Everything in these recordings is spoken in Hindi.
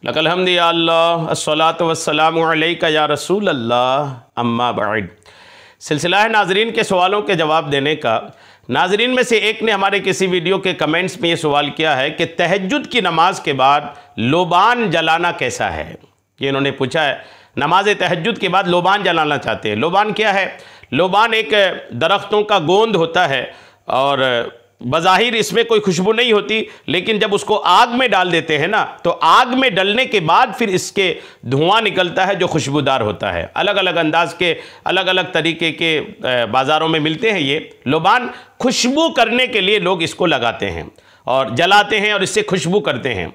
लकल हम्दि या अल्लाह अस्सलातु वस्सलामु अलैका या रसूल अल्लाह अम्मा बाद। सिलसिला है नाजरीन के सवालों के जवाब देने का। नाजरीन में से एक ने हमारे किसी वीडियो के कमेंट्स में ये सवाल किया है कि तहज्जुद की नमाज के बाद लोबान जलाना कैसा है। ये इन्होंने पूछा है, नमाज तहज्जुद के बाद लोबान जलाना चाहते हैं। लोबान क्या है? लोबान एक दरख्तों का गोंद होता है और बज़ाहिर इसमें कोई खुशबू नहीं होती, लेकिन जब उसको आग में डाल देते हैं ना, तो आग में डलने के बाद फिर इसके धुआं निकलता है जो खुशबूदार होता है। अलग अलग अंदाज के अलग अलग तरीके के बाज़ारों में मिलते हैं। ये लोबान खुशबू करने के लिए लोग इसको लगाते हैं और जलाते हैं और इससे खुशबू करते हैं।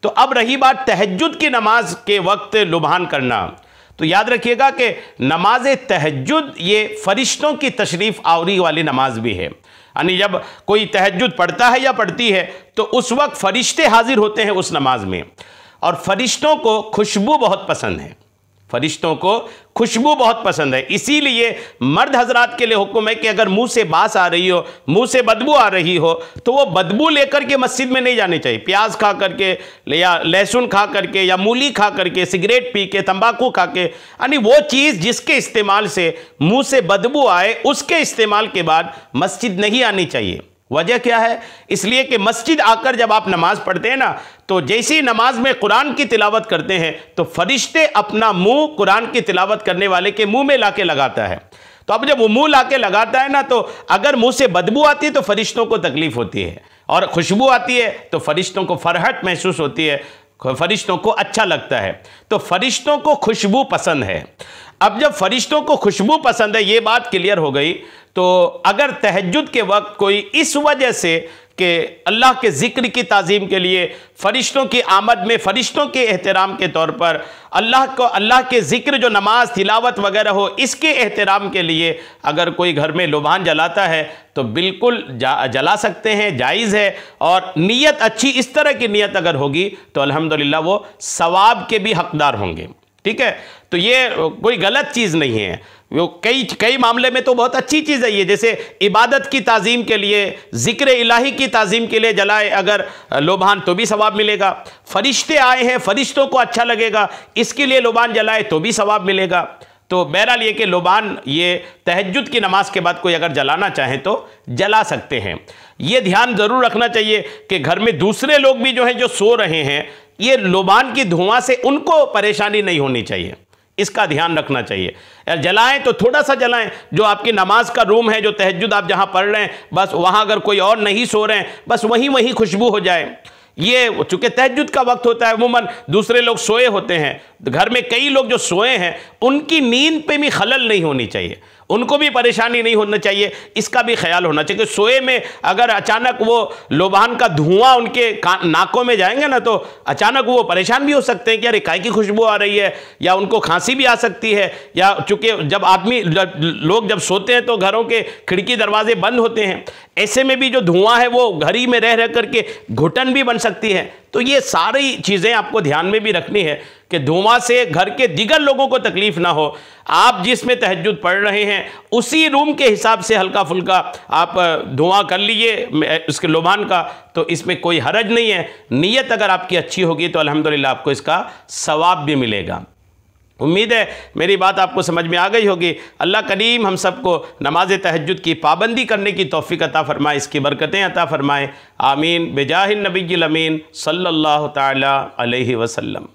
तो अब रही बात तहज्जुद की नमाज के वक्त लोबान करना, तो याद रखिएगा कि नमाज तहज्जुद ये फरिश्तों की तशरीफ़ आवरी वाली नमाज भी है। यानी जब कोई तहज्जुद पढ़ता है या पढ़ती है तो उस वक्त फरिश्ते हाजिर होते हैं उस नमाज में, और फरिश्तों को खुशबू बहुत पसंद है। फरिश्तों को खुशबू बहुत पसंद है, इसीलिए मर्द हजरात के लिए हुक्म है कि अगर मुंह से बास आ रही हो, मुंह से बदबू आ रही हो, तो वो बदबू लेकर के मस्जिद में नहीं जानी चाहिए। प्याज खा करके या लहसुन खा करके या मूली खा करके, सिगरेट पी के, तंबाकू खा के, यानी वो चीज़ जिसके इस्तेमाल से मुंह से बदबू आए, उसके इस्तेमाल के बाद मस्जिद नहीं आनी चाहिए। वजह क्या है? इसलिए कि मस्जिद आकर जब आप नमाज पढ़ते हैं ना, तो जैसी नमाज में कुरान की तिलावत करते हैं तो फरिश्ते अपना मुंह कुरान की तिलावत करने वाले के मुंह में लाके लगाता है। तो अब जब वो मुंह लाके लगाता है ना, तो अगर मुंह से बदबू आती है तो फरिश्तों को तकलीफ होती है, और खुशबू आती है तो फरिश्तों को फरहत महसूस होती है, फरिश्तों को अच्छा लगता है। तो फरिश्तों को खुशबू पसंद है। अब जब फरिश्तों को खुशबू पसंद है, ये बात क्लियर हो गई, तो अगर तहज्जुद के वक्त कोई इस वजह से कि अल्लाह के ज़िक्र की ताज़ीम के लिए, फ़रिश्तों की आमद में फ़रिश्तों के एहतराम के तौर पर अल्लाह के ज़िक्र जो नमाज तिलावत वगैरह हो, इसके एहतराम के लिए अगर कोई घर में लोबान जलाता है तो बिल्कुल जला सकते हैं, जायज़ है। और नीयत अच्छी, इस तरह की नीयत अगर होगी तो अल्हम्दुलिल्लाह वो सवाब के भी हकदार होंगे। ठीक है, तो ये कोई गलत चीज़ नहीं है। वो कई मामले में तो बहुत अच्छी चीज़ है ये, जैसे इबादत की ताज़ीम के लिए, ज़िक्र इलाही की ताज़ीम के लिए जलाए अगर लोबान तो भी सवाब मिलेगा। फरिश्ते आए हैं, फरिश्तों को अच्छा लगेगा, इसके लिए लोबान जलाए तो भी सवाब मिलेगा। तो बहरहाल ये कि लोबान ये तहज्जुद की नमाज के बाद कोई अगर जलाना चाहें तो जला सकते हैं। ये ध्यान ज़रूर रखना चाहिए कि घर में दूसरे लोग भी जो हैं, जो सो रहे हैं, ये लोबान की धुआं से उनको परेशानी नहीं होनी चाहिए, इसका ध्यान रखना चाहिए। जलाएं तो थोड़ा सा जलाएं, जो आपकी नमाज का रूम है, जो तहज्जुद आप जहां पढ़ रहे हैं, बस वहां अगर कोई और नहीं सो रहे हैं, बस वहीं खुशबू हो जाए। ये चूंकि तहज्जुद का वक्त होता है, अमूमन दूसरे लोग सोए होते हैं, घर में कई लोग जो सोए हैं उनकी नींद पे भी खलल नहीं होनी चाहिए, उनको भी परेशानी नहीं होना चाहिए, इसका भी ख्याल होना चाहिए। सोए में अगर अचानक वो लोबान का धुआं उनके नाकों में जाएंगे ना, तो अचानक वो परेशान भी हो सकते हैं कि यार काय की खुशबू आ रही है, या उनको खांसी भी आ सकती है। या चूंकि लोग जब सोते हैं तो घरों के खिड़की दरवाजे बंद होते हैं, ऐसे में भी जो धुआं है वो घर ही में रह करके घुटन भी बन सकती है। तो ये सारी चीज़ें आपको ध्यान में भी रखनी है कि धुआं से घर के दीगर लोगों को तकलीफ ना हो। आप जिसमें तहज्जुद पढ़ रहे हैं उसी रूम के हिसाब से हल्का फुल्का आप धुआं कर लीजिए उसके लोबान का, तो इसमें कोई हरज नहीं है। नीयत अगर आपकी अच्छी होगी तो अल्हम्दुलिल्लाह आपको इसका सवाब भी मिलेगा। उम्मीद है मेरी बात आपको समझ में आ गई होगी। अल्लाह करीम हम सबको नमाज तहज्जुद की पाबंदी करने की तौफीक अता फरमाए, इसकी बरकतें अता फरमाए। आमीन बेजाहिन नबील अमीन सल्लल्लाहु ताला अलैहि वसल्लम।